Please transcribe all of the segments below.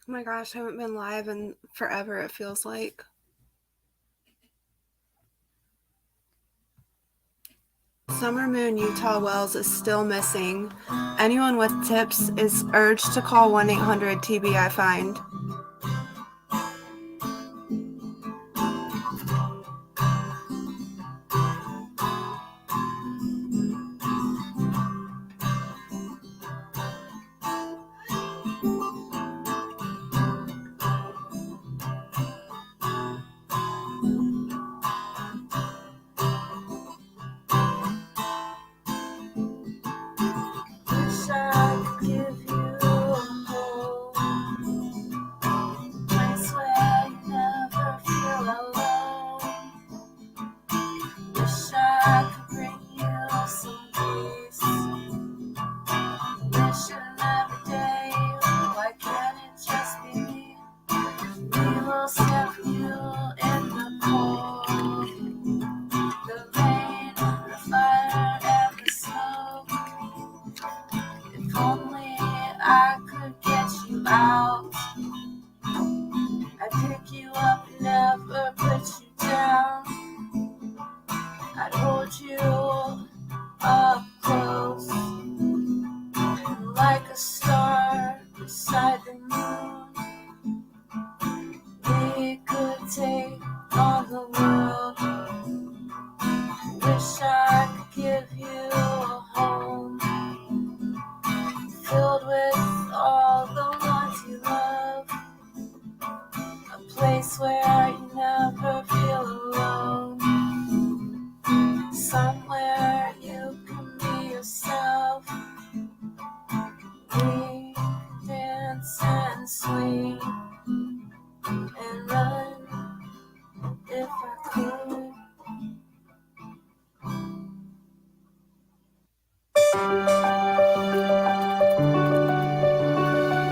Oh my gosh, I haven't been live in forever, it feels like. Summer Moon Utah Wells is still missing. Anyone with tips is urged to call 1-800 TBI FIND.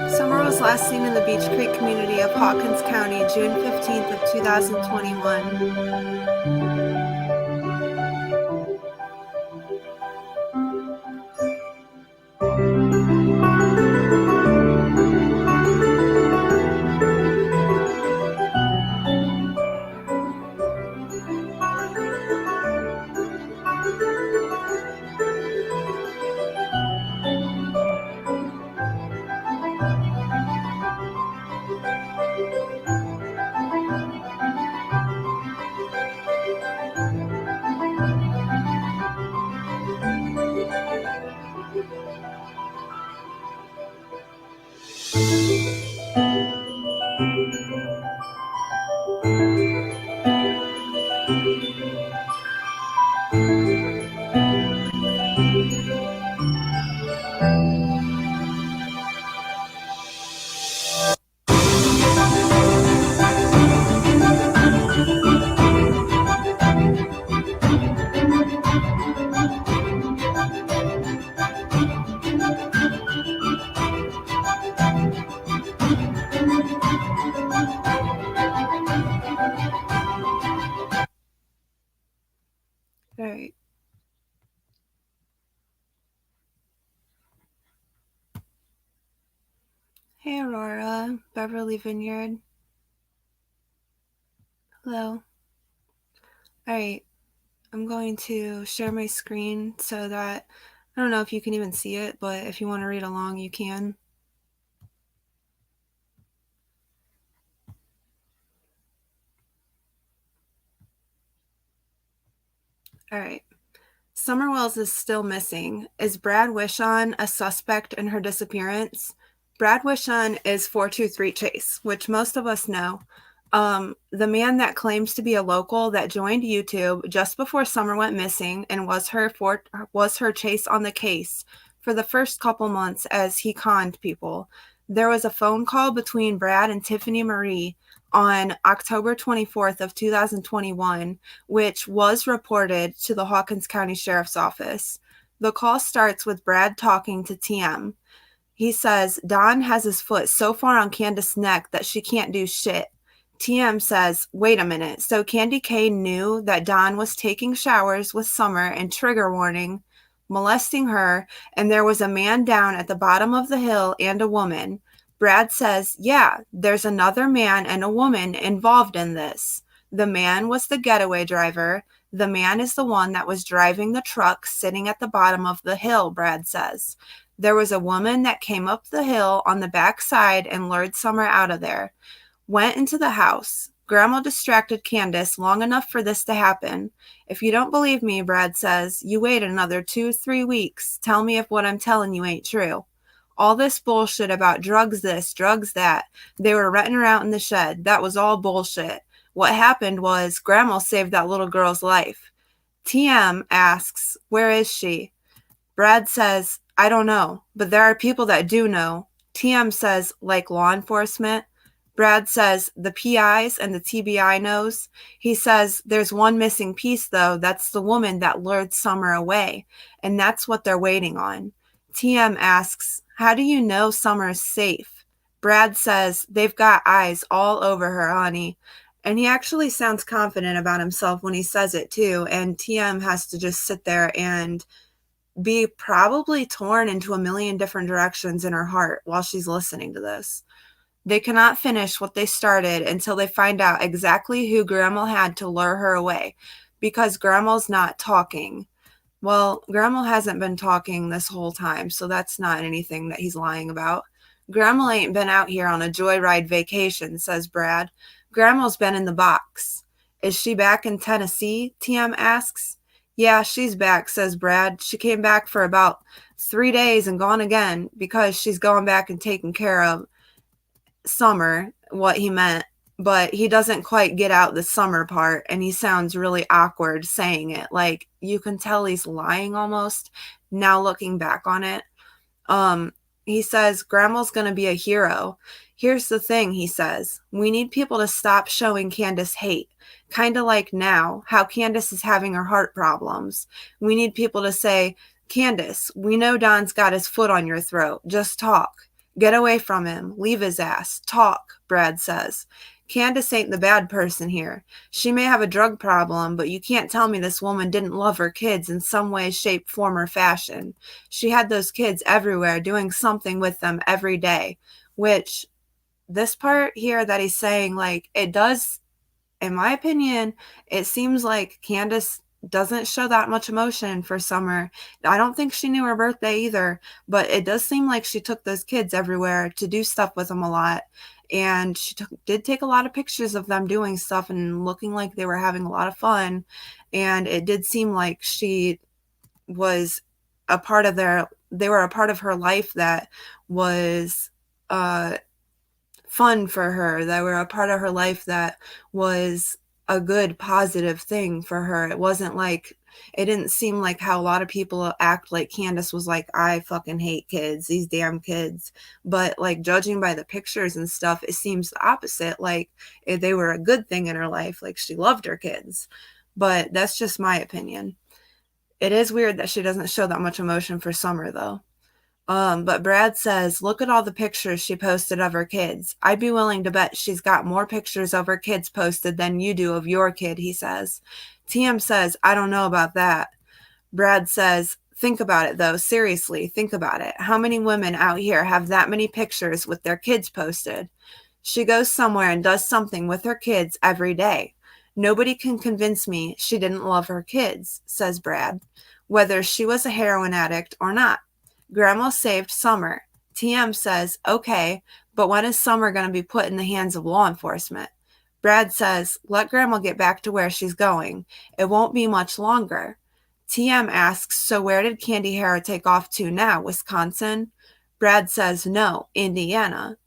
Summer was last seen in the Beach Creek community of Hawkins County, June 15th of 2021. All right. Hey, Aurora, Beverly Vineyard. Hello. All right. I'm going to share my screen so that, I don't know if you can even see it, but if you want to read along, you can. All right. Summer Wells is still missing. Is Brad Wishon a suspect in her disappearance? Brad Wishon is 423 Chase, which most of us know. The man that claims to be a local that joined YouTube just before Summer went missing and was her chase on the case for the first couple months as he conned people. There was a phone call between Brad and Tiffany Marie on October 24th of 2021, which was reported to the Hawkins County Sheriff's Office. The call starts with Brad talking to TM. He says, Don has his foot so far on Candace's neck that she can't do shit. TM says, wait a minute, so Candy K knew that Don was taking showers with Summer and trigger warning, molesting her, and there was a man down at the bottom of the hill and a woman. Brad says, yeah, there's another man and a woman involved in this. The man was the getaway driver. The man is the one that was driving the truck sitting at the bottom of the hill, Brad says. There was a woman that came up the hill on the back side and lured Summer out of there. Went into the house. Grandma distracted Candace long enough for this to happen. If you don't believe me, Brad says, you wait another 2-3 weeks. Tell me if what I'm telling you ain't true. All this bullshit about drugs this, drugs that. They were renting her out in the shed. That was all bullshit. What happened was Grandma saved that little girl's life. TM asks, where is she? Brad says, I don't know, but there are people that do know. TM says, like law enforcement. Brad says, the PIs and the TBI knows. He says, there's one missing piece, though. That's the woman that lured Summer away, and that's what they're waiting on. TM asks, how do you know Summer's safe? Brad says, they've got eyes all over her, honey. And he actually sounds confident about himself when he says it, too, and TM has to just sit there and be probably torn into a million different directions in her heart while she's listening to this. They cannot finish what they started until they find out exactly who Grandma had to lure her away, because Grandma's not talking. Well, Grandma hasn't been talking this whole time, so that's not anything that he's lying about. Grandma ain't been out here on a joyride vacation, says Brad. Grandma's been in the box. Is she back in Tennessee? TM asks. Yeah, she's back, says Brad. She came back for about 3 days and gone again because she's going back and taking care of Summer, what he meant, but he doesn't quite get out the Summer part, and he sounds really awkward saying it. Like, you can tell he's lying almost, now looking back on it. He says, Grandma's gonna be a hero. Here's the thing, he says. We need people to stop showing Candace hate. Kind of like now, how Candace is having her heart problems. We need people to say, Candace, we know Don's got his foot on your throat. Just talk. Get away from him. Leave his ass. Talk, Brad says. Candace ain't the bad person here. She may have a drug problem, but you can't tell me this woman didn't love her kids in some way, shape, form, or fashion. She had those kids everywhere, doing something with them every day, which this part here that he's saying, like, it does, in my opinion, it seems like Candace doesn't show that much emotion for Summer. I don't think she knew her birthday either, but it does seem like she took those kids everywhere to do stuff with them a lot. And she did take a lot of pictures of them doing stuff and looking like they were having a lot of fun. And it did seem like she was a part of they were a part of her life that was fun for her. They were a part of her life that was a good, positive thing for her. It wasn't like, it didn't seem like how a lot of people act like Candace was like, I fucking hate kids, these damn kids. But like, judging by the pictures and stuff, it seems the opposite. Like, they were a good thing in her life. Like, she loved her kids. But that's just my opinion. It is weird that she doesn't show that much emotion for Summer, though. But Brad says, look at all the pictures she posted of her kids. I'd be willing to bet she's got more pictures of her kids posted than you do of your kid, he says. TM says, I don't know about that. Brad says, think about it, though. Seriously, think about it. How many women out here have that many pictures with their kids posted? She goes somewhere and does something with her kids every day. Nobody can convince me she didn't love her kids, says Brad, whether she was a heroin addict or not. Grandma saved Summer. TM says, okay, but when is Summer going to be put in the hands of law enforcement? Brad says, let Grandma get back to where she's going. It won't be much longer. TM asks, so where did Candy Hara take off to now? Wisconsin? Brad says, no, Indiana.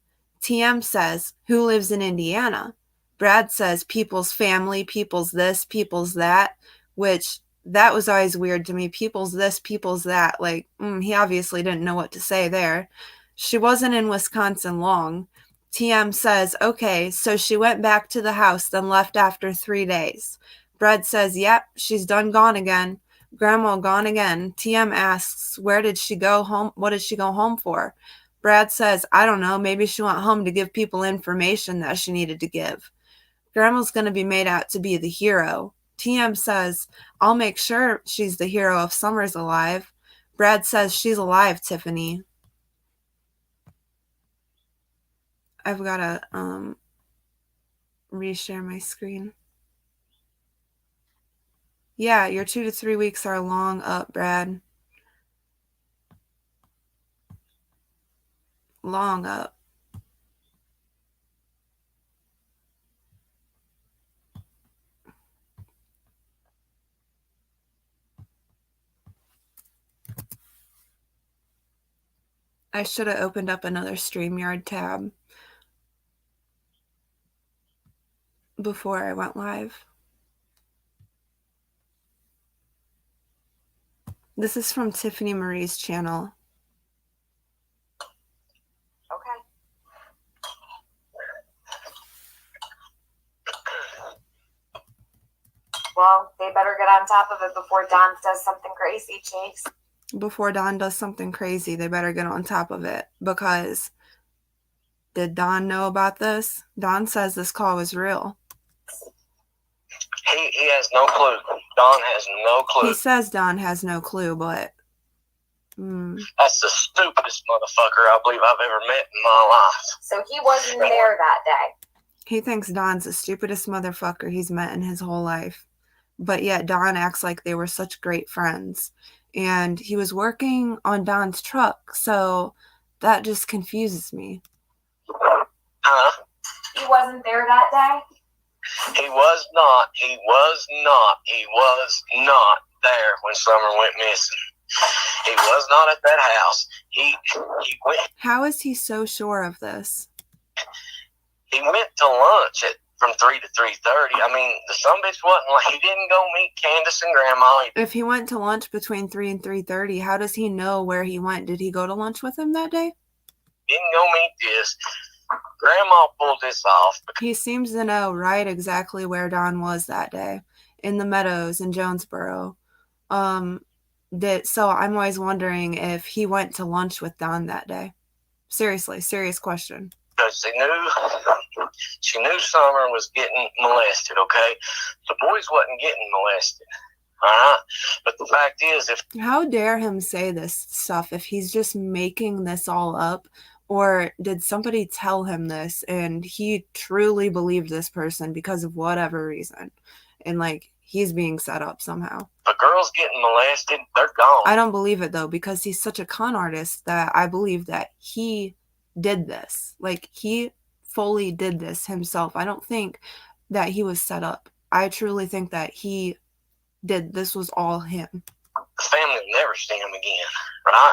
TM says, who lives in Indiana? Brad says, people's family, people's this, people's that, which that was always weird to me. People's this, people's that. Like, he obviously didn't know what to say there. She wasn't in Wisconsin long. TM says, okay, so she went back to the house, then left after 3 days. Brad says, yep, she's done gone again. Grandma gone again. TM asks, where did she go home? What did she go home for? Brad says, I don't know. Maybe she went home to give people information that she needed to give. Grandma's going to be made out to be the hero. TM says, I'll make sure she's the hero if Summer's alive. Brad says, she's alive, Tiffany. I've got to reshare my screen. Yeah, your 2 to 3 weeks are long up, Brad. Long up. I should have opened up another StreamYard tab before I went live. This is from Tiffany Marie's channel. Okay. Well, they better get on top of it before Don does something crazy, Chase. Before Don does something crazy, they better get on top of it, because did Don know about this? Don says this call was real. He has no clue. Don has no clue. He says Don has no clue, but that's the stupidest motherfucker I believe I've ever met in my life. So he wasn't there that day. He thinks Don's the stupidest motherfucker he's met in his whole life. But yet Don acts like they were such great friends. And he was working on Don's truck, so that just confuses me. Huh? He wasn't there that day? He was not. He was not. He was not there when Summer went missing. He was not at that house. He went. How is he so sure of this? He went to lunch from 3 to 3:30. I mean, the sumbitch wasn't like, he didn't go meet Candace and Grandma. If he went to lunch between 3 and 3:30, how does he know where he went? Did he go to lunch with him that day? Didn't go meet this. Grandma pulled this off. He seems to know right exactly where Don was that day, in the Meadows in Jonesboro. So I'm always wondering if he went to lunch with Don that day. Seriously, serious question. Because she knew Summer was getting molested, okay? The boys wasn't getting molested, all right? But the fact is, how dare him say this stuff if he's just making this all up? Or did somebody tell him this and he truly believed this person because of whatever reason? And like, he's being set up somehow. If a girl's getting molested, they're gone. I don't believe it though, because he's such a con artist that I believe that he did this. Like, he fully did this himself. I don't think that he was set up. I truly think that he did. This was all him. The family will never see him again, right?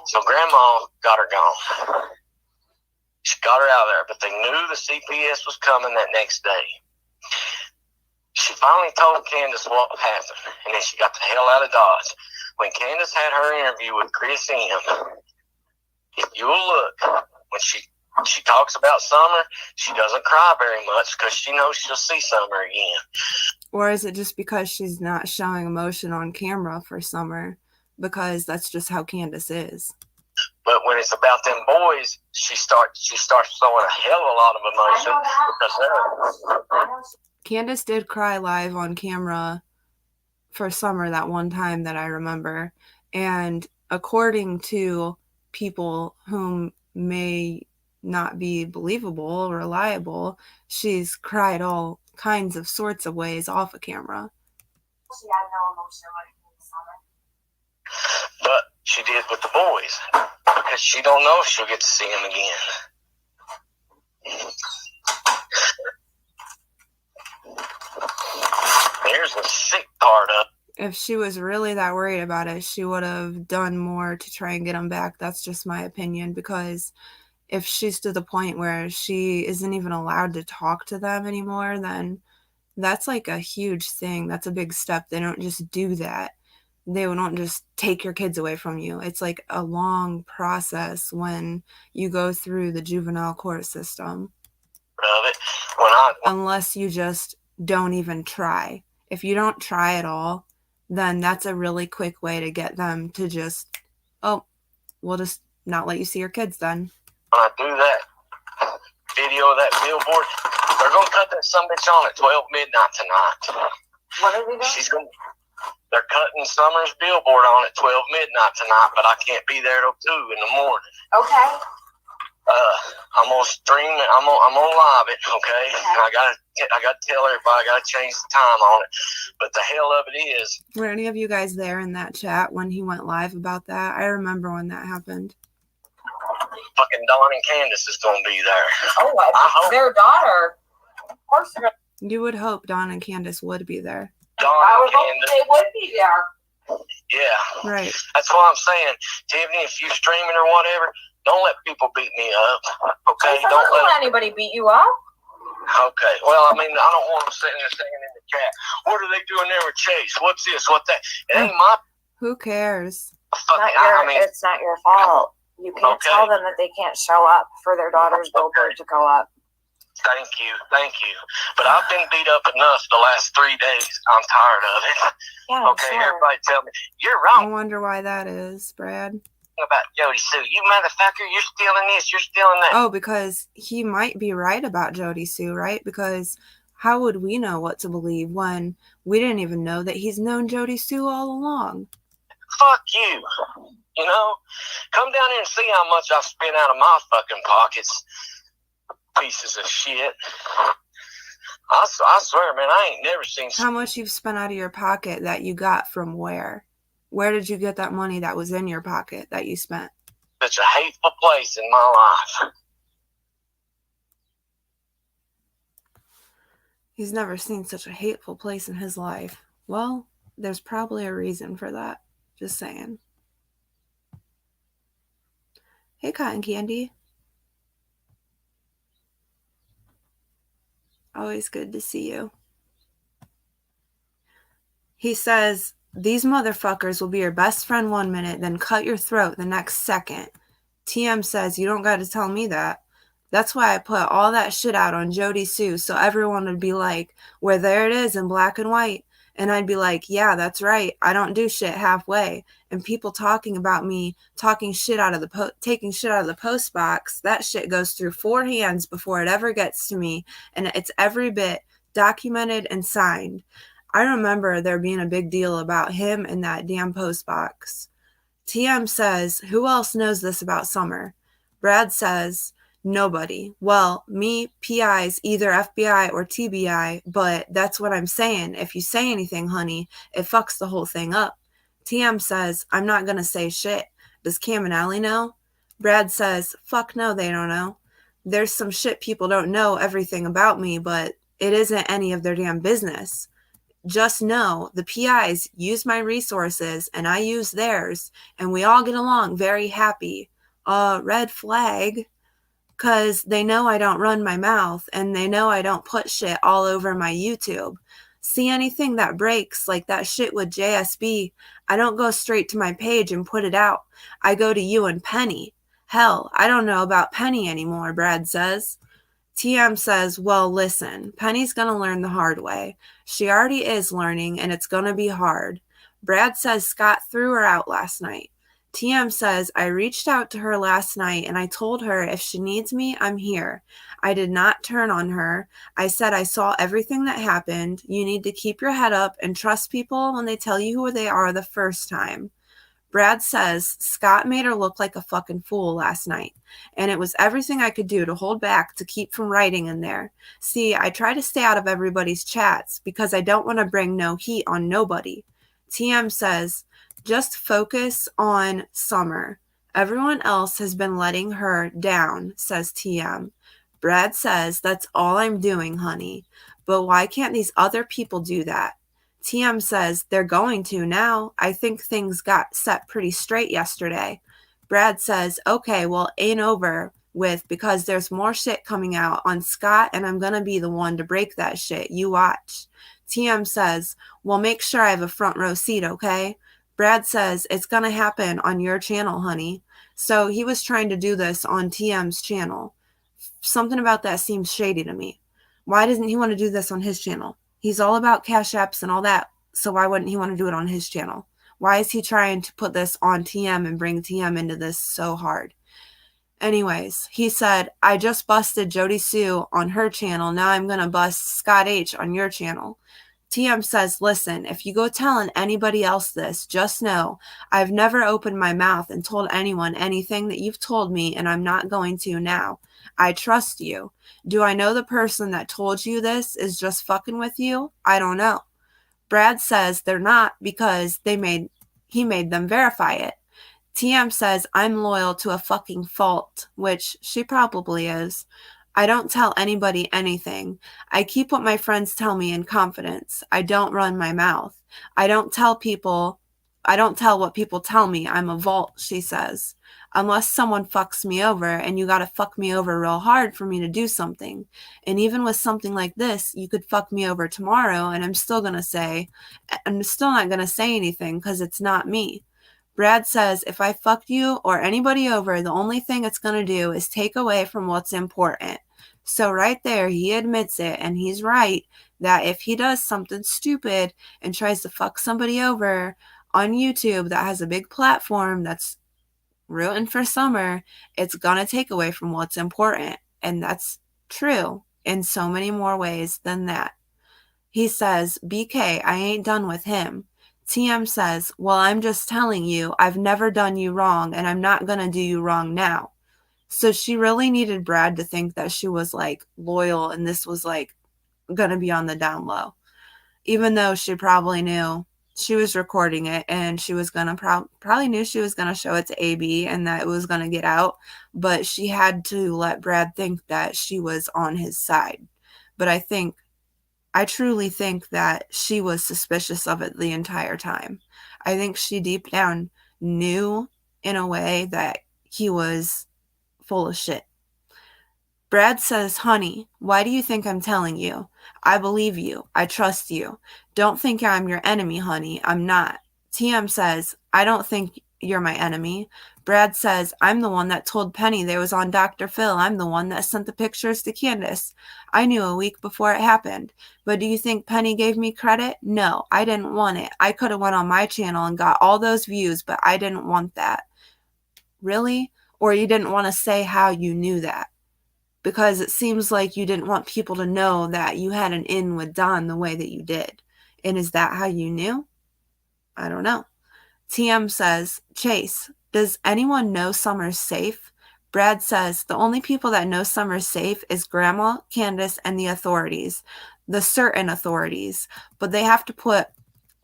So Grandma got her gone. She got her out of there, but they knew the CPS was coming that next day. She finally told Candace what happened, and then she got the hell out of Dodge. When Candace had her interview with Chris M., if you will look, when she talks about Summer, she doesn't cry very much because she knows she'll see Summer again. Or is it just because she's not showing emotion on camera for Summer? Because that's just how Candace is. But when it's about them boys, she starts showing a hell of a lot of emotion. Because Candace did cry live on camera for Summer that one time that I remember. And according to people whom may not be believable or reliable, she's cried all kinds of sorts of ways off of camera. She had no emotion when it came to Summer. But she did with the boys, because she don't know if she'll get to see him again. Here's the sick part of it. If she was really that worried about it, she would have done more to try and get him back. That's just my opinion, because if she's to the point where she isn't even allowed to talk to them anymore, then that's like a huge thing. That's a big step. They don't just do that. They don't just take your kids away from you. It's like a long process when you go through the juvenile court system. Of it. Unless you just don't even try. If you don't try at all, then that's a really quick way to get them to just, oh, we'll just not let you see your kids then. When I do that video of that billboard, they're going to cut that sumbitch on at 12 midnight tonight. What are they doing? They're cutting Summer's billboard on at 12 midnight tonight, but I can't be there till 2 in the morning. Okay. I'm gonna stream it. I'm gonna live it, okay? And I gotta tell everybody. I gotta change the time on it. But the hell of it is, Were any of you guys there in that chat when he went live about that? I remember when that happened. fucking Dawn and Candace is gonna be there. Oh, I hope their daughter. Of course, they're gonna. You would hope Dawn and Candace would be there. Dawn I would and hope Candace. they would be there. Yeah. Right. That's what I'm saying, Tiffany. If you're streaming or whatever, don't let people beat me up. Okay. I'm not gonna let anybody beat you up. Okay. Well, I mean, I don't want them sitting there saying in the chat, "What are they doing there with Chase? What's this? What that?" It ain't my. Who cares? It's not your fault. You can't tell them that they can't show up for their daughter's billboard to go up. Thank you. But I've been beat up enough the last 3 days. I'm tired of it. Yeah, okay, sure. Everybody tell me, you're I wrong wonder why that is, Brad. about Jody Sue. You motherfucker, you're stealing this, you're stealing that. Oh, because he might be right about Jody Sue, right? Because how would we know what to believe when we didn't even know that he's known Jody Sue all along? Fuck you. You know? Come down here and see how much I've spent out of my fucking pockets. Pieces of shit. I swear, man, I ain't never seen. How much you've spent out of your pocket that you got from where? Where did you get that money that was in your pocket that you spent? Such a hateful place in my life. He's never seen such a hateful place in his life. Well, there's probably a reason for that. Just saying. Hey, Cotton Candy. Always good to see you. He says, these motherfuckers will be your best friend 1 minute, then cut your throat the next second. TM says, you don't got to tell me that. That's why I put all that shit out on Jody Sue, so everyone would be like, well, there it is in black and white. And I'd be like, yeah, that's right. I don't do shit halfway. And people talking about me, taking shit out of the post box, that shit goes through 4 hands before it ever gets to me. And it's every bit documented and signed. I remember there being a big deal about him in that damn post box. TM says, who else knows this about Summer? Brad says, nobody. Well, me, PIs, either FBI or TBI, but that's what I'm saying. If you say anything, honey, it fucks the whole thing up. TM says, I'm not going to say shit. Does Cam and Allie know? Brad says, fuck no, they don't know. There's some shit people don't know everything about me, but it isn't any of their damn business. Just know the PIs use my resources and I use theirs, and we all get along very happy. Red flag. Because they know I don't run my mouth and they know I don't put shit all over my YouTube. See anything that breaks, like that shit with JSB, I don't go straight to my page and put it out. I go to you and Penny. Hell, I don't know about Penny anymore, Brad says. TM says, well, listen, Penny's going to learn the hard way. She already is learning, and it's going to be hard. Brad says Scott threw her out last night. TM says, I reached out to her last night, and I told her if she needs me, I'm here. I did not turn on her. I said I saw everything that happened. You need to keep your head up and trust people when they tell you who they are the first time. Brad says Scott made her look like a fucking fool last night, and it was everything I could do to hold back to keep from writing in there. See, I try to stay out of everybody's chats because I don't want to bring no heat on nobody. TM says, just focus on Summer. Everyone else has been letting her down, says TM. Brad says, that's all I'm doing, honey. But why can't these other people do that? TM says, they're going to now. I think things got set pretty straight yesterday. Brad says, okay, well, ain't over with because there's more shit coming out on Scott, and I'm going to be the one to break that shit. You watch. TM says, well, make sure I have a front row seat, okay? Brad says, it's going to happen on your channel, honey. So he was trying to do this on TM's channel. Something about that seems shady to me. Why doesn't he want to do this on his channel? He's all about cash apps and all that, so why wouldn't he want to do it on his channel? Why is he trying to put this on TM and bring TM into this so hard? Anyways, he said, I just busted Jody Sue on her channel. Now I'm going to bust Scott H on your channel. TM says, listen, if you go telling anybody else this, just know I've never opened my mouth and told anyone anything that you've told me, and I'm not going to now. I trust you. Do I know the person that told you this is just fucking with you? I don't know. Brad says they're not because he made them verify it. TM says I'm loyal to a fucking fault, which she probably is. I don't tell anybody anything. I keep what my friends tell me in confidence. I don't run my mouth. I don't tell what people tell me. I'm a vault, she says. Unless someone fucks me over, and you gotta fuck me over real hard for me to do something. And even with something like this, you could fuck me over tomorrow, and I'm still not gonna say anything because it's not me. Brad says, if I fucked you or anybody over, the only thing it's going to do is take away from what's important. So right there, he admits it, and he's right that if he does something stupid and tries to fuck somebody over on YouTube that has a big platform that's rooting for Summer, it's going to take away from what's important. And that's true in so many more ways than that. He says, BK, I ain't done with him. TM says, well, I'm just telling you, I've never done you wrong, and I'm not going to do you wrong now. So she really needed Brad to think that she was like loyal and this was like going to be on the down low, even though she probably knew she was recording it and she was going to probably knew she was going to show it to AB and that it was going to get out. But she had to let Brad think that she was on his side. But I truly think that she was suspicious of it the entire time. I think she deep down knew in a way that he was full of shit. Brad says, honey, why do you think I'm telling you? I believe you. I trust you. Don't think I'm your enemy, honey. I'm not. TM says, I don't think you're my enemy. Brad says, I'm the one that told Penny they was on Dr. Phil. I'm the one that sent the pictures to Candace. I knew a week before it happened. But do you think Penny gave me credit? No, I didn't want it. I could have went on my channel and got all those views, but I didn't want that. Really? Or you didn't want to say how you knew that? Because it seems like you didn't want people to know that you had an in with Don the way that you did. And is that how you knew? I don't know. TM says, Chase, does anyone know Summer's safe? Brad says, the only people that know Summer's safe is Grandma, Candace, and the authorities. The certain authorities. But they have to put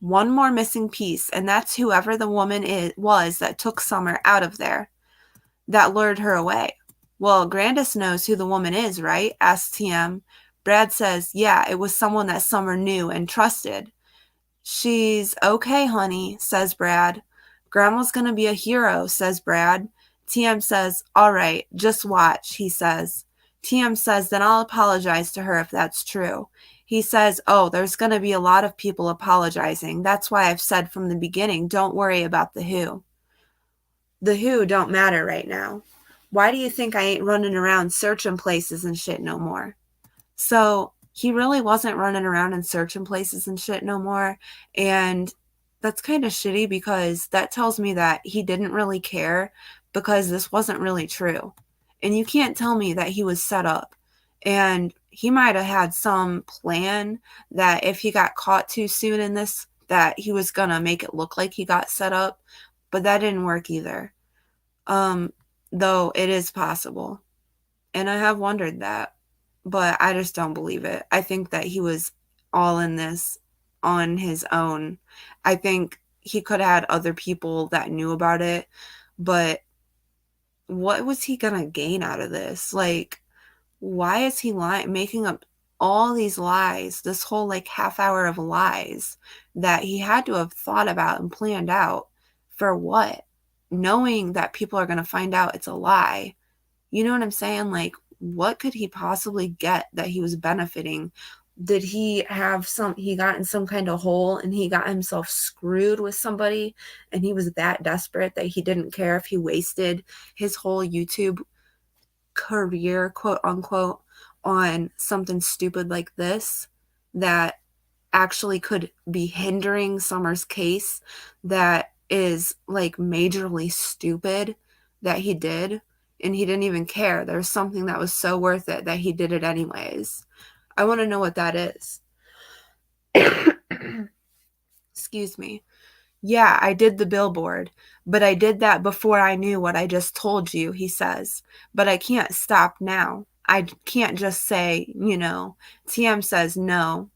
one more missing piece, and that's whoever the woman was that took Summer out of there, that lured her away. Well, Grandis knows who the woman is, right? Asks TM. Brad says, yeah, it was someone that Summer knew and trusted. She's okay, honey, says Brad. Grandma's gonna be a hero, says Brad. TM says, all right, just watch, he says. TM says, then I'll apologize to her if that's true. He says, oh, there's gonna be a lot of people apologizing. That's why I've said from the beginning, don't worry about the who. The who don't matter right now. Why do you think I ain't running around searching places and shit no more? So he really wasn't running around and searching places and shit no more. And that's kind of shitty because that tells me that he didn't really care because this wasn't really true. And you can't tell me that he was set up. And he might have had some plan that if he got caught too soon in this, that he was going to make it look like he got set up. But that didn't work either. Though it is possible. And I have wondered that. But I just don't believe it. I think that he was all in this on his own. I think he could have had other people that knew about it. But what was he going to gain out of this? Like, why is he making up all these lies, this whole like half hour of lies that he had to have thought about and planned out for what? Knowing that people are going to find out it's a lie. You know what I'm saying? Like, what could he possibly get that he was benefiting? Did he got in some kind of hole and he got himself screwed with somebody and he was that desperate that he didn't care if he wasted his whole YouTube career, quote unquote, on something stupid like this that actually could be hindering Summer's case, that is like majorly stupid that he did, and he didn't even care. There was something that was so worth it that he did it anyways. I want to know what that is. Excuse me. Yeah, I did the billboard, but I did that before I knew what I just told you, he says. But I can't stop now. I can't just say, TM says no.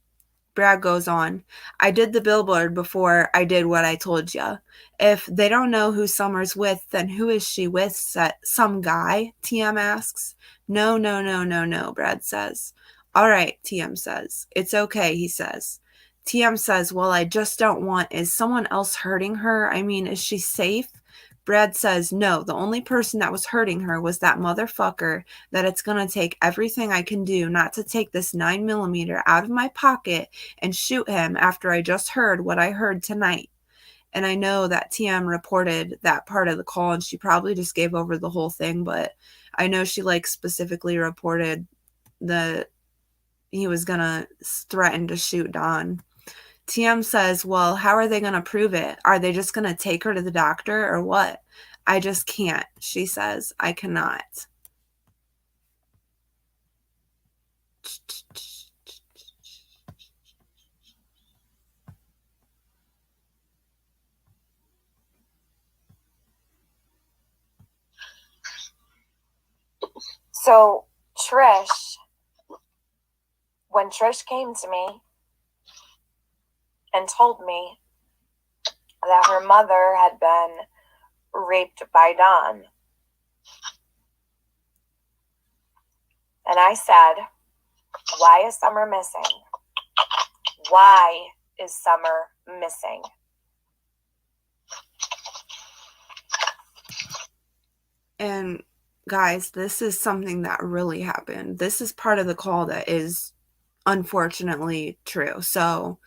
Brad goes on, I did the billboard before I did what I told you. If they don't know who Summer's with, then who is she with? Some guy? TM asks. No, no, no, no, no, Brad says. All right, TM says. It's okay, he says. TM says, well, I just don't want, is someone else hurting her? I mean, is she safe? Brad says, no, the only person that was hurting her was that motherfucker, that it's going to take everything I can do not to take this 9mm out of my pocket and shoot him after I just heard what I heard tonight. And I know that TM reported that part of the call and she probably just gave over the whole thing, but I know she specifically reported that he was going to threaten to shoot Don. TM says, well, how are they going to prove it? Are they just going to take her to the doctor or what? I just can't, she says. I cannot. So Trish, when Trish came to me and told me that her mother had been raped by Don, and I said, why is Summer missing? Why is Summer missing? And guys, this is something that really happened. This is part of the call that is unfortunately true. So,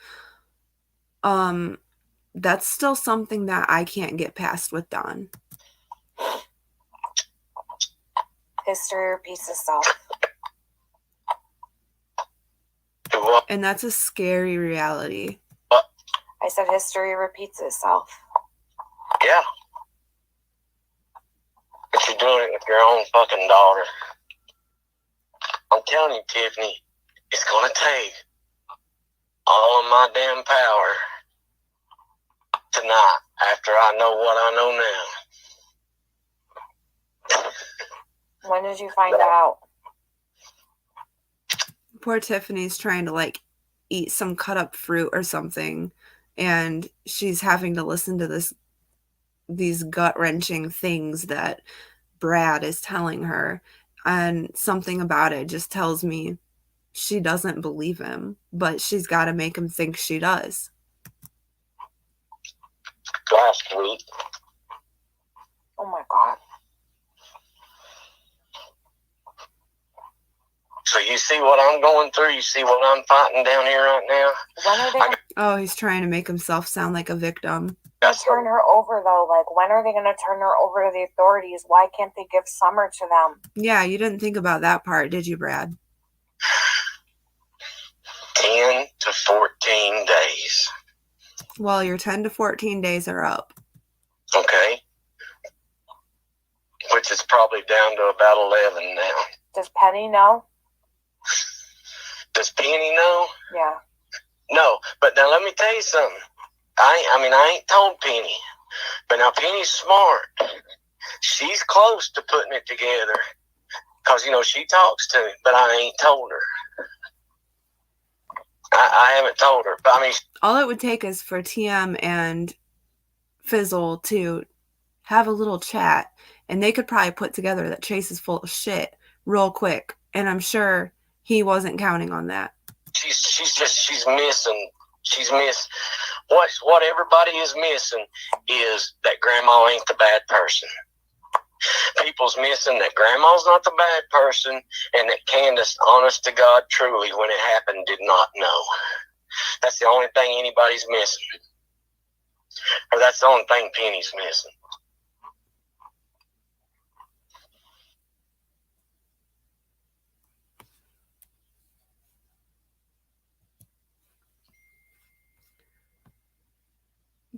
that's still something that I can't get past with Don. History repeats itself. And that's a scary reality. I said history repeats itself. Yeah. But you're doing it with your own fucking daughter. I'm telling you, Tiffany, it's gonna take all of my damn power tonight after I know what I know now. When did you find out? Poor Tiffany's trying to eat some cut up fruit or something, and she's having to listen to these gut-wrenching things that Brad is telling her, and something about it just tells me she doesn't believe him, but she's got to make him think she does. Last week. Oh my God. So you see what I'm going through? You see what I'm fighting down here right now? When are they going Oh, he's trying to make himself sound like a victim. to turn her over, though? When are they going to turn her over to the authorities? Why can't they give Summer to them? Yeah, you didn't think about that part, did you, Brad? 10 to 14 days. Well, your 10 to 14 days are up. Okay. Which is probably down to about 11 now. Does Penny know? Does Penny know? Yeah. No, but now let me tell you something. I ain't told Penny, but now Penny's smart. She's close to putting it together because she talks to me, but I ain't told her. I haven't told her, but all it would take is for TM and Fizzle to have a little chat, and they could probably put together that Chase is full of shit real quick, and I'm sure he wasn't counting on that. She's missing. She's missed. What everybody is missing is that Grandma ain't the bad person. People's missing that Grandma's not the bad person, and that Candace, honest to God, truly, when it happened, did not know. That's the only thing anybody's missing. Or that's the only thing Penny's missing.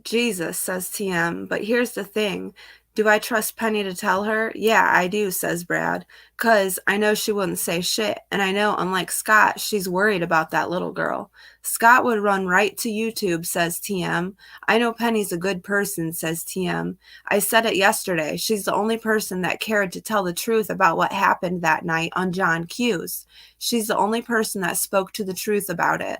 Jesus, says TM, but here's the thing. Do I trust Penny to tell her? Yeah, I do, says Brad, 'cause I know she wouldn't say shit, and I know, unlike Scott, she's worried about that little girl. Scott would run right to YouTube, says TM. I know Penny's a good person, says TM. I said it yesterday. She's the only person that cared to tell the truth about what happened that night on John Q's. She's the only person that spoke to the truth about it.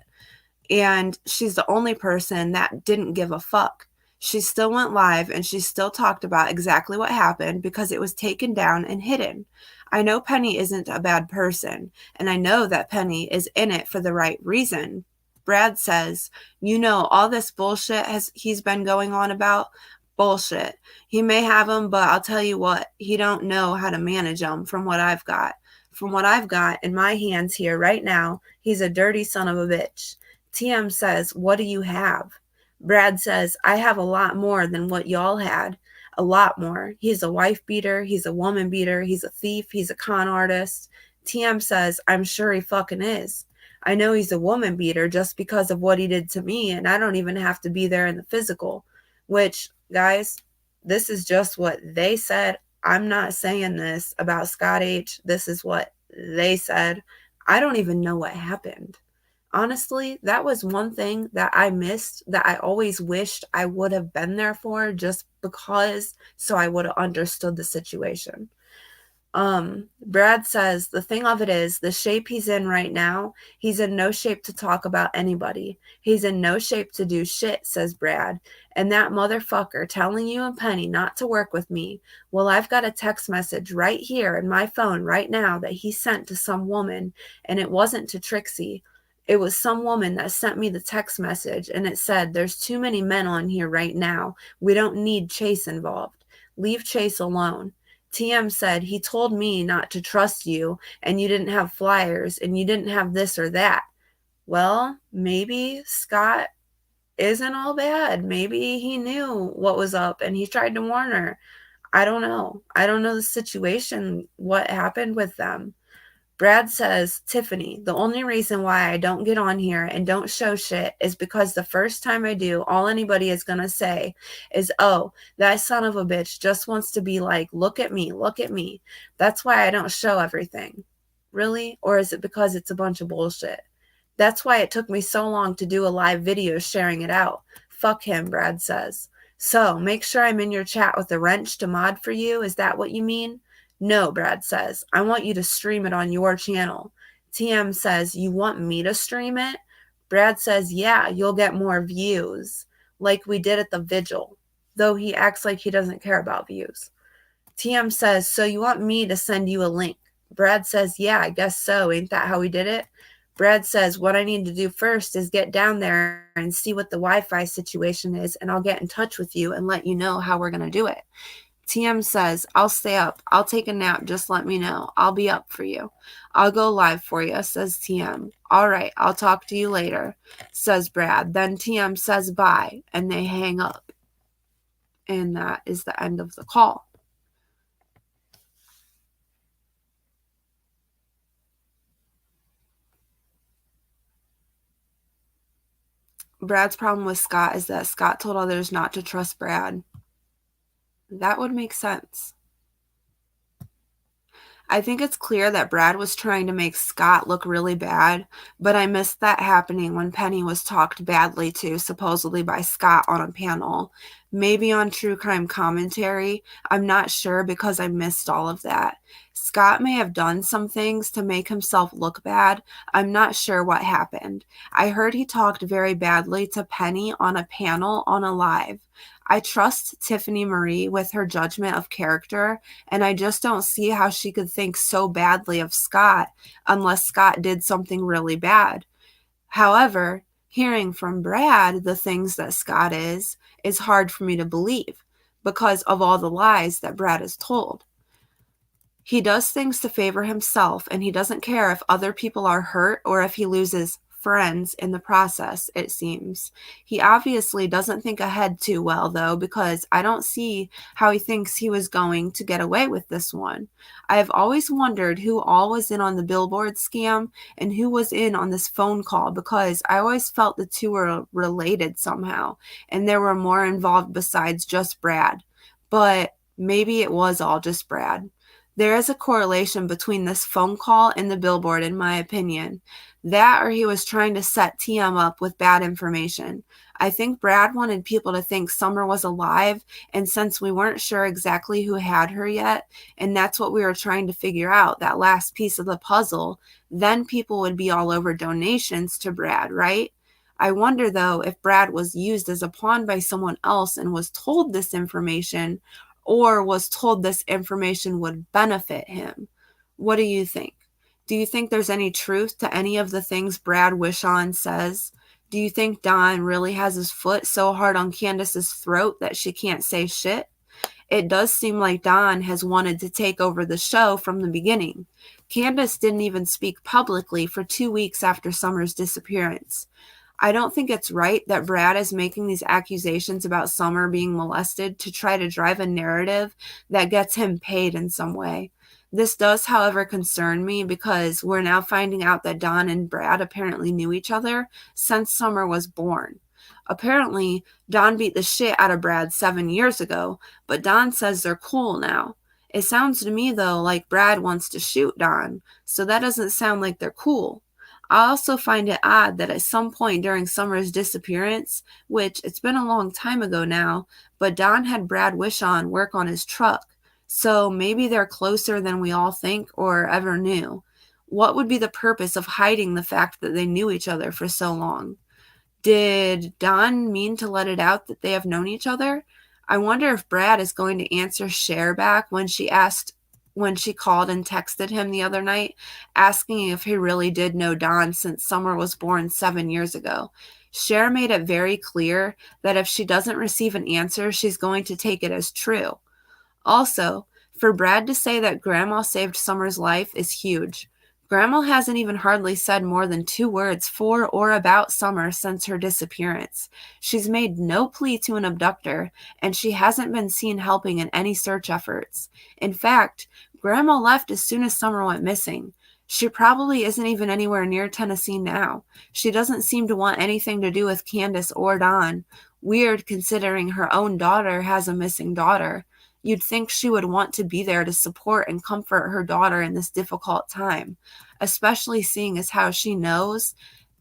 And she's the only person that didn't give a fuck. She still went live and she still talked about exactly what happened because it was taken down and hidden. I know Penny isn't a bad person, and I know that Penny is in it for the right reason. Brad says, you know, all this bullshit he's been going on about? Bullshit. He may have them, but I'll tell you what, he don't know how to manage them from what I've got. From what I've got in my hands here right now, he's a dirty son of a bitch. TM says, what do you have? Brad says, I have a lot more than what y'all had. A lot more. He's a wife beater. He's a woman beater. He's a thief. He's a con artist. TM says, I'm sure he fucking is. I know he's a woman beater just because of what he did to me, and I don't even have to be there in the physical. Which, guys, this is just what they said. I'm not saying this about Scott H. This is what they said. I don't even know what happened. Honestly, that was one thing that I missed that I always wished I would have been there for, just because, so I would have understood the situation. Brad says the thing of it is, the shape he's in right now, he's in no shape to talk about anybody. He's in no shape to do shit, says Brad. And that motherfucker telling you and Penny not to work with me. Well, I've got a text message right here in my phone right now that he sent to some woman, and it wasn't to Trixie. It was some woman that sent me the text message, and it said, there's too many men on here right now. We don't need Chase involved. Leave Chase alone. TM said, he told me not to trust you, and you didn't have flyers, and you didn't have this or that. Well, maybe Scott isn't all bad. Maybe he knew what was up, and he tried to warn her. I don't know. I don't know the situation, what happened with them. Brad says, Tiffany, the only reason why I don't get on here and don't show shit is because the first time I do, all anybody is going to say is, oh, that son of a bitch just wants to be like, look at me, look at me. That's why I don't show everything. Really? Or is it because it's a bunch of bullshit? That's why it took me so long to do a live video sharing it out. Fuck him, Brad says. So, make sure I'm in your chat with a wrench to mod for you. Is that what you mean? No, Brad says. I want you to stream it on your channel. TM says, you want me to stream it? Brad says, yeah, you'll get more views, like we did at the vigil, though he acts like he doesn't care about views. TM says, so you want me to send you a link? Brad says, yeah, I guess so. Ain't that how we did it? Brad says, what I need to do first is get down there and see what the Wi-Fi situation is, and I'll get in touch with you and let you know how we're going to do it. TM says, I'll stay up. I'll take a nap. Just let me know. I'll be up for you. I'll go live for you, says TM. All right, I'll talk to you later, says Brad. Then TM says bye, and they hang up. And that is the end of the call. Brad's problem with Scott is that Scott told others not to trust Brad. That would make sense. I think it's clear that Brad was trying to make Scott look really bad, but I missed that happening when Penny was talked badly to, supposedly by Scott on a panel. Maybe on True Crime Commentary. I'm not sure because I missed all of that. Scott may have done some things to make himself look bad. I'm not sure what happened. I heard he talked very badly to Penny on a panel on a live. I trust Tiffany Marie with her judgment of character, and I just don't see how she could think so badly of Scott unless Scott did something really bad. However, hearing from Brad the things that Scott is hard for me to believe because of all the lies that Brad has told. He does things to favor himself, and he doesn't care if other people are hurt or if he loses friends in the process, it seems. He obviously doesn't think ahead too well, though, because I don't see how he thinks he was going to get away with this one. I have always wondered who all was in on the billboard scam and who was in on this phone call, because I always felt the two were related somehow, and there were more involved besides just Brad. But Maybe it was all just Brad. There is a correlation between this phone call and the billboard, in my opinion. That or he was trying to set TM up with bad information. I think Brad wanted people to think Summer was alive, and since we weren't sure exactly who had her yet, and that's what we were trying to figure out, that last piece of the puzzle, then people would be all over donations to Brad, right? I wonder, though, if Brad was used as a pawn by someone else and was told this information, or was told this information would benefit him. What do you think? Do you think there's any truth to any of the things Brad Wishon says? Do you think Don really has his foot so hard on Candace's throat that she can't say shit? It does seem like Don has wanted to take over the show from the beginning. Candace didn't even speak publicly for 2 weeks after Summer's disappearance. I don't think it's right that Brad is making these accusations about Summer being molested to try to drive a narrative that gets him paid in some way. This does, however, concern me because we're now finding out that Don and Brad apparently knew each other since Summer was born. Apparently, Don beat the shit out of Brad 7 years ago, but Don says they're cool now. It sounds to me, though, like Brad wants to shoot Don, so that doesn't sound like they're cool. I also find it odd that at some point during Summer's disappearance, which it's been a long time ago now, but Don had Brad Wishon work on his truck, so maybe they're closer than we all think or ever knew. What would be the purpose of hiding the fact that they knew each other for so long? Did Don mean to let it out that they have known each other? I wonder if Brad is going to answer Cher back when she called and texted him the other night, asking if he really did know Don since Summer was born 7 years ago. Cher made it very clear that if she doesn't receive an answer, she's going to take it as true. Also, for Brad to say that Grandma saved Summer's life is huge. Grandma hasn't even hardly said more than 2 words for or about Summer since her disappearance. She's made no plea to an abductor, and she hasn't been seen helping in any search efforts. In fact, Grandma left as soon as Summer went missing. She probably isn't even anywhere near Tennessee now. She doesn't seem to want anything to do with Candace or Don. Weird considering her own daughter has a missing daughter. You'd think she would want to be there to support and comfort her daughter in this difficult time, especially seeing as how she knows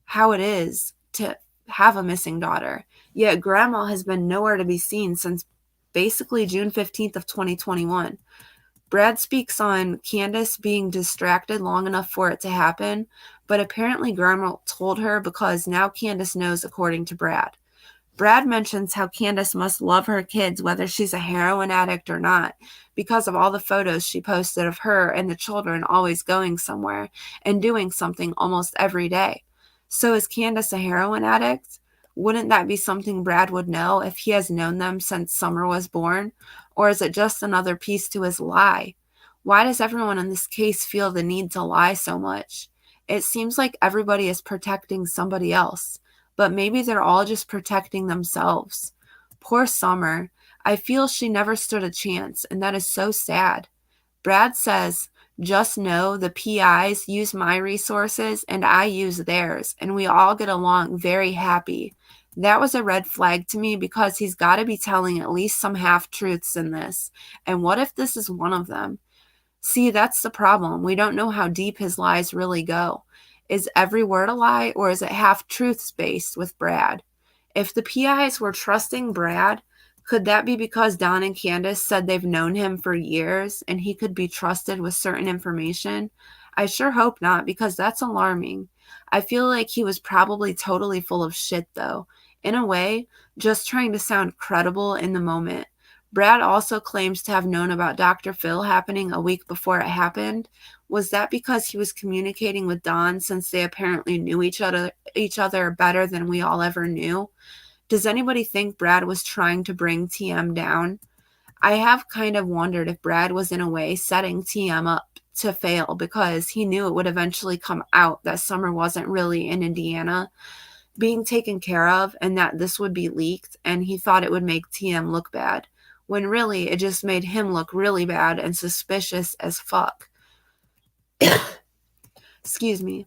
how it is to have a missing daughter. Yet Grandma has been nowhere to be seen since basically June 15th of 2021. Brad speaks on Candace being distracted long enough for it to happen, but apparently Grandma told her because now Candace knows, according to Brad. Brad mentions how Candace must love her kids whether she's a heroin addict or not, because of all the photos she posted of her and the children always going somewhere and doing something almost every day. So is Candace a heroin addict? Wouldn't that be something Brad would know if he has known them since Summer was born? Or is it just another piece to his lie? Why does everyone in this case feel the need to lie so much? It seems like everybody is protecting somebody else, but maybe they're all just protecting themselves. Poor Summer. I feel she never stood a chance, and that is so sad. Brad says, just know the PIs use my resources and I use theirs, and we all get along very happy. That was a red flag to me because he's got to be telling at least some half-truths in this. And what if this is one of them? See, that's the problem. We don't know how deep his lies really go. Is every word a lie, or is it half-truths based with Brad? If the PIs were trusting Brad, could that be because Don and Candace said they've known him for years and he could be trusted with certain information? I sure hope not, because that's alarming. I feel like he was probably totally full of shit, though. In a way, just trying to sound credible in the moment. Brad also claims to have known about Dr. Phil happening a week before it happened. Was that because he was communicating with Don since they apparently knew each other better than we all ever knew? Does anybody think Brad was trying to bring TM down? I have kind of wondered if Brad was in a way setting TM up to fail because he knew it would eventually come out that Summer wasn't really in Indiana being taken care of and that this would be leaked, and he thought it would make TM look bad, when really it just made him look really bad and suspicious as fuck. Excuse me.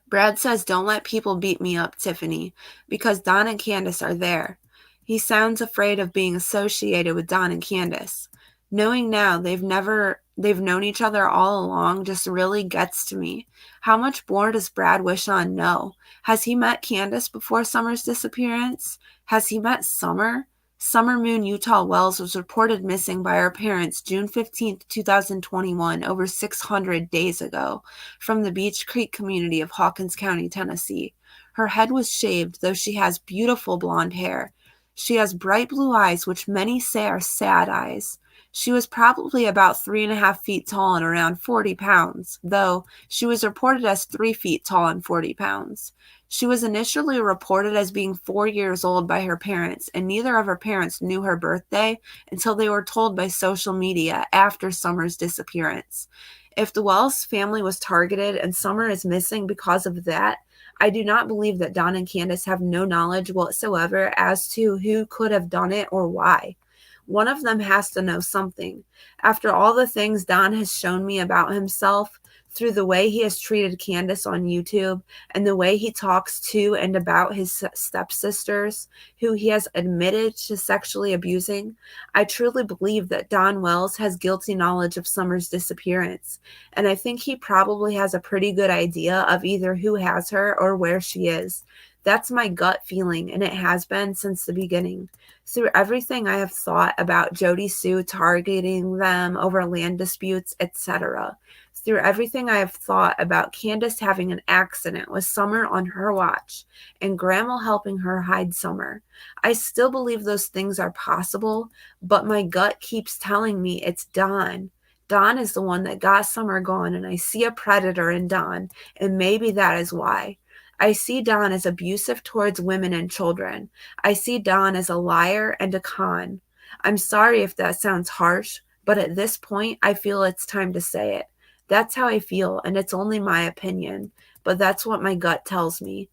Brad says, don't let people beat me up, Tiffany, because Don and Candace are there. He sounds afraid of being associated with Don and Candace. Knowing now they've known each other all along just really gets to me. How much more does Brad Wishon know? Has he met Candace before Summer's disappearance? Has he met Summer? Summer Moon Utah Wells was reported missing by her parents June 15th, 2021, over 600 days ago, from the Beach Creek community of Hawkins County, Tennessee. Her head was shaved, though she has beautiful blonde hair. She has bright blue eyes, which many say are sad eyes. She was probably about 3.5 feet tall and around 40 pounds, though she was reported as 3 feet tall and 40 pounds. She was initially reported as being 4 years old by her parents, and neither of her parents knew her birthday until they were told by social media after Summer's disappearance. If the Wells family was targeted and Summer is missing because of that, I do not believe that Don and Candace have no knowledge whatsoever as to who could have done it or why. One of them has to know something. After all the things Don has shown me about himself, through the way he has treated Candace on YouTube and the way he talks to and about his stepsisters, who he has admitted to sexually abusing, I truly believe that Don Wells has guilty knowledge of Summer's disappearance, and I think he probably has a pretty good idea of either who has her or where she is. That's my gut feeling, and it has been since the beginning. Through everything I have thought about Jody Sue targeting them over land disputes, etc., through everything I have thought about Candace having an accident with Summer on her watch and Grandma helping her hide Summer, I still believe those things are possible, but my gut keeps telling me it's Don. Don is the one that got Summer gone, and I see a predator in Don, and maybe that is why. I see Don as abusive towards women and children. I see Don as a liar and a con. I'm sorry if that sounds harsh, but at this point, I feel it's time to say it. That's how I feel, and it's only my opinion, but that's what my gut tells me.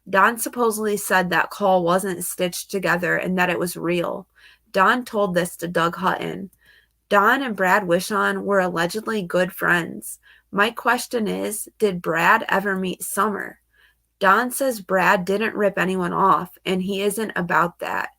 Don supposedly said that call wasn't stitched together and that it was real. Don told this to Doug Hutton. Don and Brad Wishon were allegedly good friends. My question is, did Brad ever meet Summer? Don says Brad didn't rip anyone off, and he isn't about that.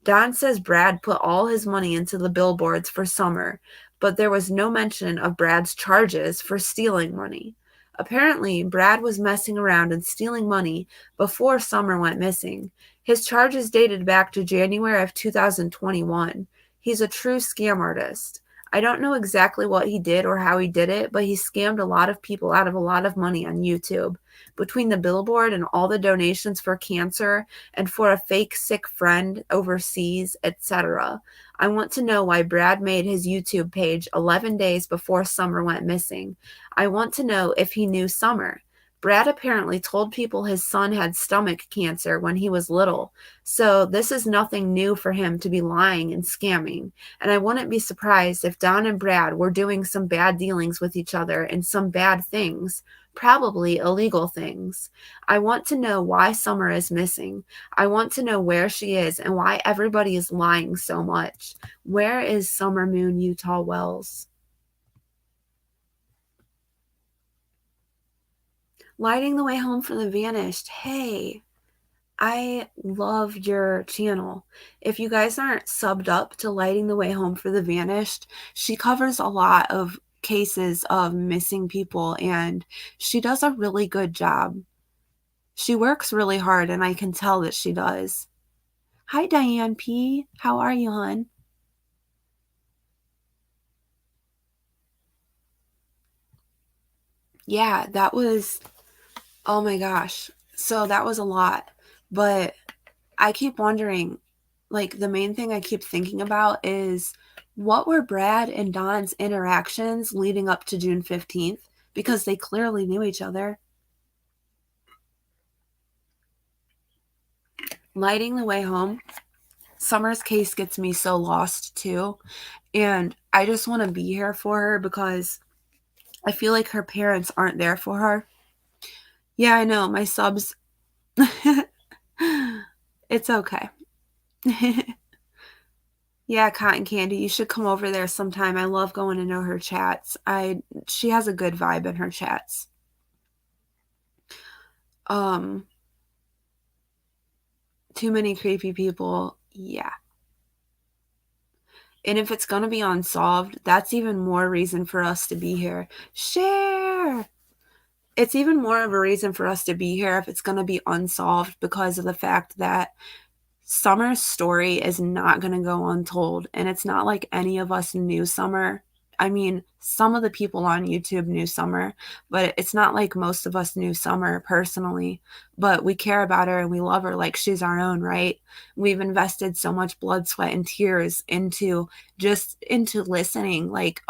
Don says Brad put all his money into the billboards for Summer, but there was no mention of Brad's charges for stealing money. Apparently, Brad was messing around and stealing money before Summer went missing. His charges dated back to January of 2021. He's a true scam artist. I don't know exactly what he did or how he did it, but he scammed a lot of people out of a lot of money on YouTube. Between the billboard and all the donations for cancer and for a fake sick friend overseas, etc., I want to know why Brad made his YouTube page 11 days before Summer went missing. I want to know if he knew Summer. Brad apparently told people his son had stomach cancer when he was little, so this is nothing new for him to be lying and scamming, and I wouldn't be surprised if Don and Brad were doing some bad dealings with each other and some bad things, probably illegal things. I want to know why Summer is missing. I want to know where she is and why everybody is lying so much. Where is Summer Moon Utah Wells? Lighting the Way Home for the Vanished. Hey, I love your channel. If you guys aren't subbed up to Lighting the Way Home for the Vanished, she covers a lot of cases of missing people, and she does a really good job. She works really hard, and I can tell that she does. Hi, Diane P. How are you, hon? Yeah, that was, oh my gosh. So that was a lot. But I keep wondering, like, the main thing I keep thinking about is what were Brad and Don's interactions leading up to June 15th? Because they clearly knew each other. Lighting the Way Home. Summer's case gets me so lost too. And I just want to be here for her because I feel like her parents aren't there for her. Yeah, I know. My subs. It's okay. Yeah, Cotton Candy, you should come over there sometime. I love going to know her chats. She has a good vibe in her chats. Too many creepy people. Yeah. And if it's going to be unsolved, that's even more reason for us to be here. Share! It's even more of a reason for us to be here if it's going to be unsolved, because of the fact that Summer's story is not going to go untold. And it's not like any of us knew Summer. I mean, some of the people on YouTube knew Summer, but it's not like most of us knew Summer personally. But we care about her and we love her like she's our own, right? We've invested so much blood, sweat, and tears into listening, like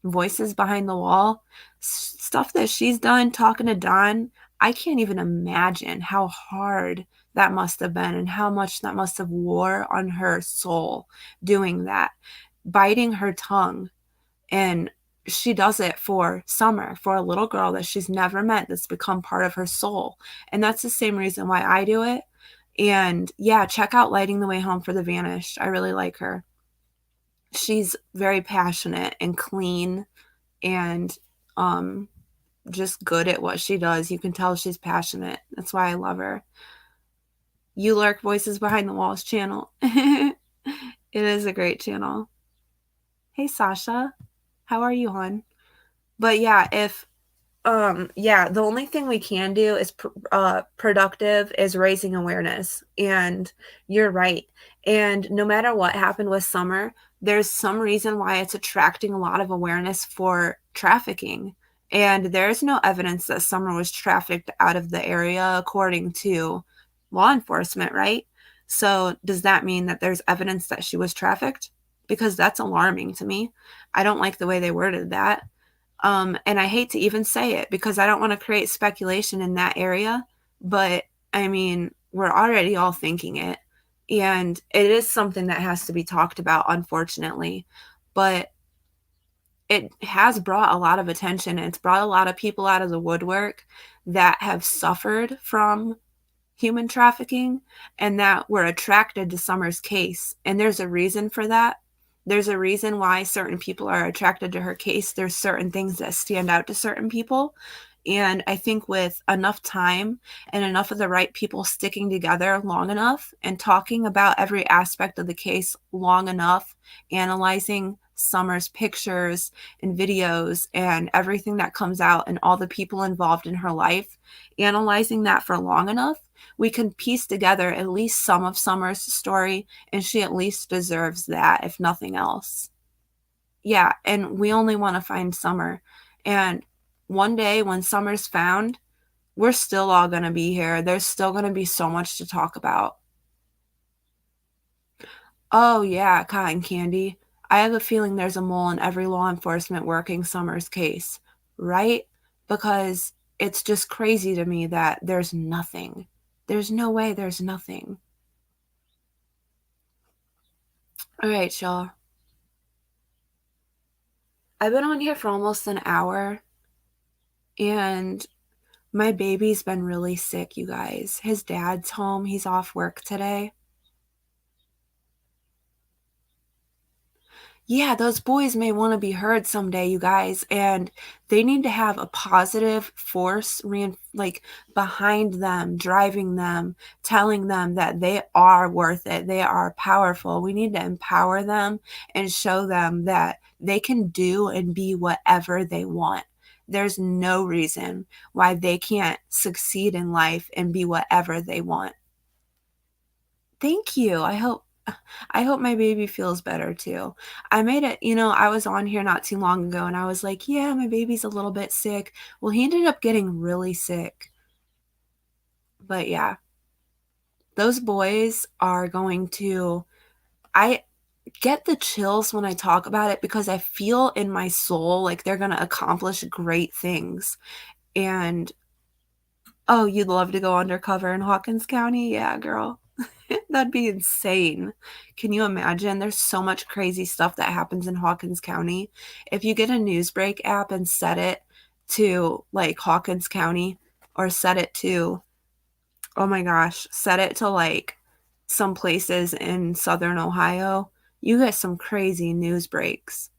voices behind the wall, stuff that she's done talking to Don. I can't even imagine how hard that must have been and how much that must have wore on her soul doing that, biting her tongue. And she does it for Summer, for a little girl that she's never met, that's become part of her soul. And that's the same reason why I do it. And yeah, check out Lighting the Way Home for the Vanished. I really like her. She's very passionate and clean and just good at what she does. You can tell she's passionate. That's why I love her. You Lurk Voices Behind the Walls channel. It is a great channel. Hey Sasha, how are you, hon? But yeah, if the only thing we can do is productive is raising awareness. And you're right. And no matter what happened with Summer, there's some reason why it's attracting a lot of awareness for trafficking. And there's no evidence that Summer was trafficked out of the area according to law enforcement, right? So does that mean that there's evidence that she was trafficked? Because that's alarming to me. I don't like the way they worded that. And I hate to even say it because I don't want to create speculation in that area, but I mean, we're already all thinking it, and it is something that has to be talked about, unfortunately. But it has brought a lot of attention, and it's brought a lot of people out of the woodwork that have suffered from human trafficking and that were attracted to Summer's case. And there's a reason for that. There's a reason why certain people are attracted to her case. There's certain things that stand out to certain people. And I think with enough time and enough of the right people sticking together long enough and talking about every aspect of the case long enough, analyzing Summer's pictures and videos and everything that comes out and all the people involved in her life, analyzing that for long enough, we can piece together at least some of Summer's story, and she at least deserves that, if nothing else. Yeah, and we only want to find Summer. And one day when Summer's found, we're still all going to be here. There's still going to be so much to talk about. Oh, yeah, Cotton Candy. I have a feeling there's a mole in every law enforcement working Summer's case, right? Because it's just crazy to me that there's nothing. There's no way there's nothing. All right, y'all. I've been on here for almost an hour, and my baby's been really sick, you guys. His dad's home. He's off work today. Yeah, those boys may want to be heard someday, you guys, and they need to have a positive force like behind them, driving them, telling them that they are worth it. They are powerful. We need to empower them and show them that they can do and be whatever they want. There's no reason why they can't succeed in life and be whatever they want. Thank you. I hope my baby feels better too. I made it, I was on here not too long ago and I was like, yeah, my baby's a little bit sick. Well, he ended up getting really sick. But yeah, those boys are going to, I get the chills when I talk about it because I feel in my soul like they're going to accomplish great things. And, oh, you'd love to go undercover in Hawkins County? Yeah, girl. That'd be insane. Can you imagine? There's so much crazy stuff that happens in Hawkins County. If you get a Newsbreak app and set it to like Hawkins County, or set it to, oh my gosh, set it to like some places in Southern Ohio, you get some crazy news breaks.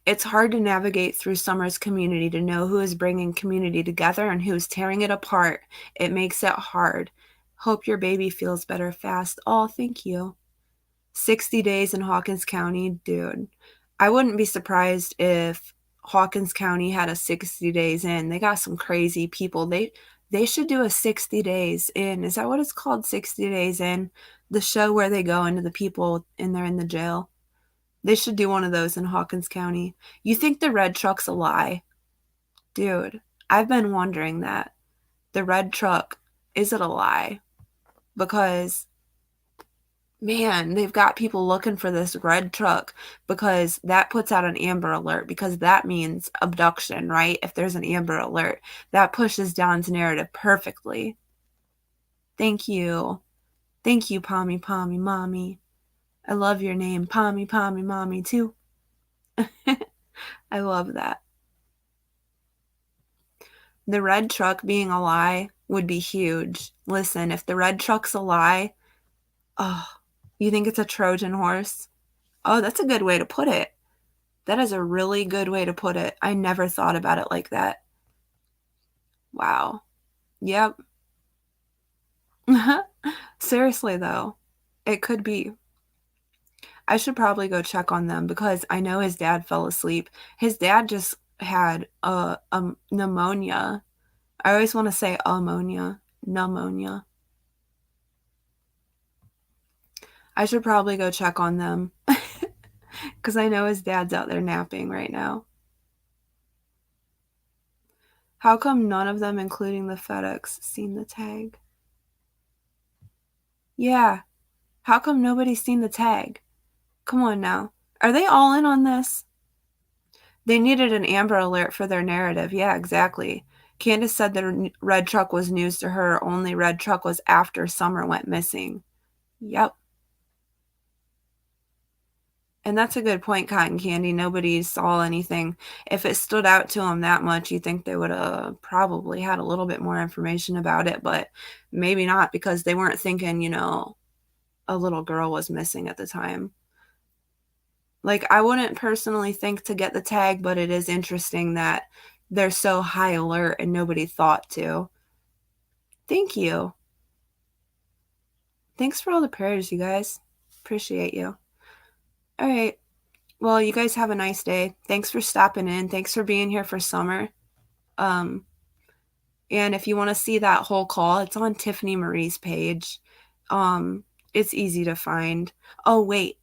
It's hard to navigate through Summer's community to know who is bringing community together and who is tearing it apart. It makes it hard. Hope your baby feels better fast. Oh, thank you. 60 days in Hawkins County, dude. I wouldn't be surprised if Hawkins County had a 60 days in. They got some crazy people. They should do a 60 days in. Is that what it's called? 60 days in? The show where they go into the people and they're in the jail. They should do one of those in Hawkins County. You think the red truck's a lie? Dude, I've been wondering that. The red truck, is it a lie? Because man, they've got people looking for this red truck because that puts out an Amber Alert because that means abduction, right? If there's an Amber Alert, that pushes Don's narrative perfectly. Thank you. Thank you, Pommy, Pommy, Mommy. I love your name, Pommy, Pommy, Mommy, too. I love that. The red truck being a lie would be huge. Listen, if the red truck's a lie, oh, you think it's a Trojan horse? Oh, that's a good way to put it. That is a really good way to put it. I never thought about it like that. Wow. Yep. Seriously, though, it could be. I should probably go check on them because I know his dad fell asleep. His dad just had a pneumonia. I always want to say ammonia. Pneumonia. I should probably go check on them because I know his dad's out there napping right now. How come none of them, including the FedEx, seen the tag? Yeah. How come nobody's seen the tag? Come on now. Are they all in on this? They needed an Amber Alert for their narrative. Yeah, exactly. Candace said the red truck was news to her. Only red truck was after Summer went missing. Yep. And that's a good point, Cotton Candy. Nobody saw anything. If it stood out to them that much, you think they would have probably had a little bit more information about it, but maybe not because they weren't thinking, a little girl was missing at the time. Like, I wouldn't personally think to get the tag, but it is interesting that they're so high alert and nobody thought to. Thank you. Thanks for all the prayers, you guys. Appreciate you. All right. Well, you guys have a nice day. Thanks for stopping in. Thanks for being here for Summer. And if you want to see that whole call, it's on Tiffany Marie's page. It's easy to find. Oh, wait.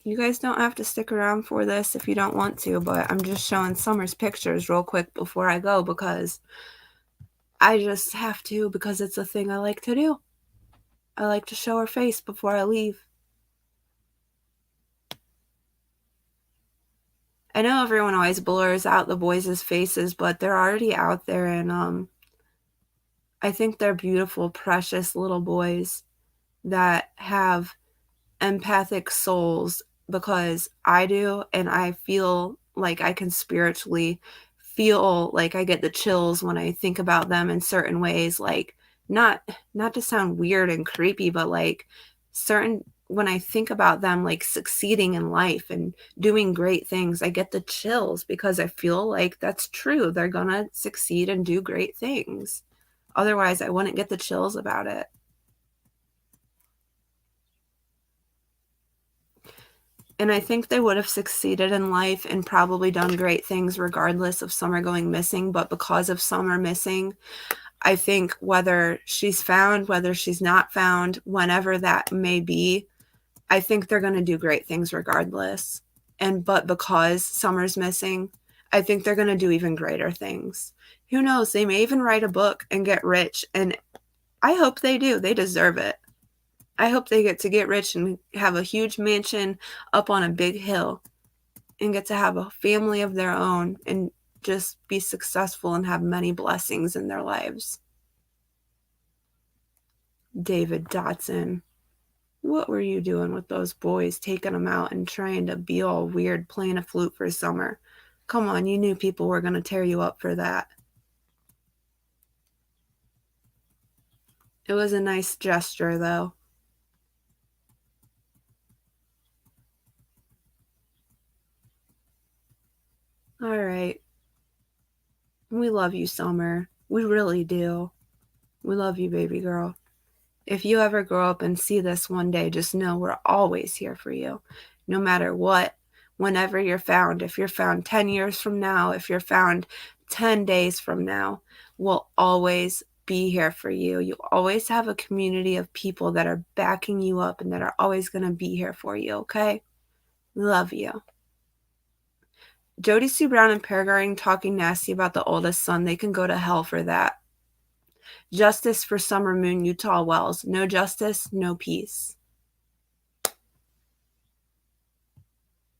You guys don't have to stick around for this if you don't want to, but I'm just showing Summer's pictures real quick before I go because I just have to because it's a thing I like to do. I like to show her face before I leave. I know everyone always blurs out the boys' faces, but they're already out there, and I think they're beautiful, precious little boys that have empathic souls because I do, and I feel like I can spiritually feel like I get the chills when I think about them in certain ways, like not to sound weird and creepy, but like certain when I think about them like succeeding in life and doing great things, I get the chills because I feel like that's true. They're gonna succeed and do great things. Otherwise, I wouldn't get the chills about it. And I think they would have succeeded in life and probably done great things regardless of Summer going missing. But because of Summer missing, I think whether she's found, whether she's not found, whenever that may be, I think they're going to do great things regardless. But because Summer's missing, I think they're going to do even greater things. Who knows? They may even write a book and get rich. And I hope they do. They deserve it. I hope they get rich and have a huge mansion up on a big hill and get to have a family of their own and just be successful and have many blessings in their lives. David Dotson, what were you doing with those boys, taking them out and trying to be all weird, playing a flute for Summer? Come on, you knew people were going to tear you up for that. It was a nice gesture, though. We love you, Summer. We really do. We love you, baby girl. If you ever grow up and see this one day, just know we're always here for you, no matter what, whenever you're found. If you're found 10 years from now, if you're found 10 days from now, we'll always be here for you. You always have a community of people that are backing you up and that are always going to be here for you, okay? We love you. Jody Sue Brown and Peregrine talking nasty about the oldest son. They can go to hell for that. Justice for Summer Moon Utah Wells. No justice, no peace.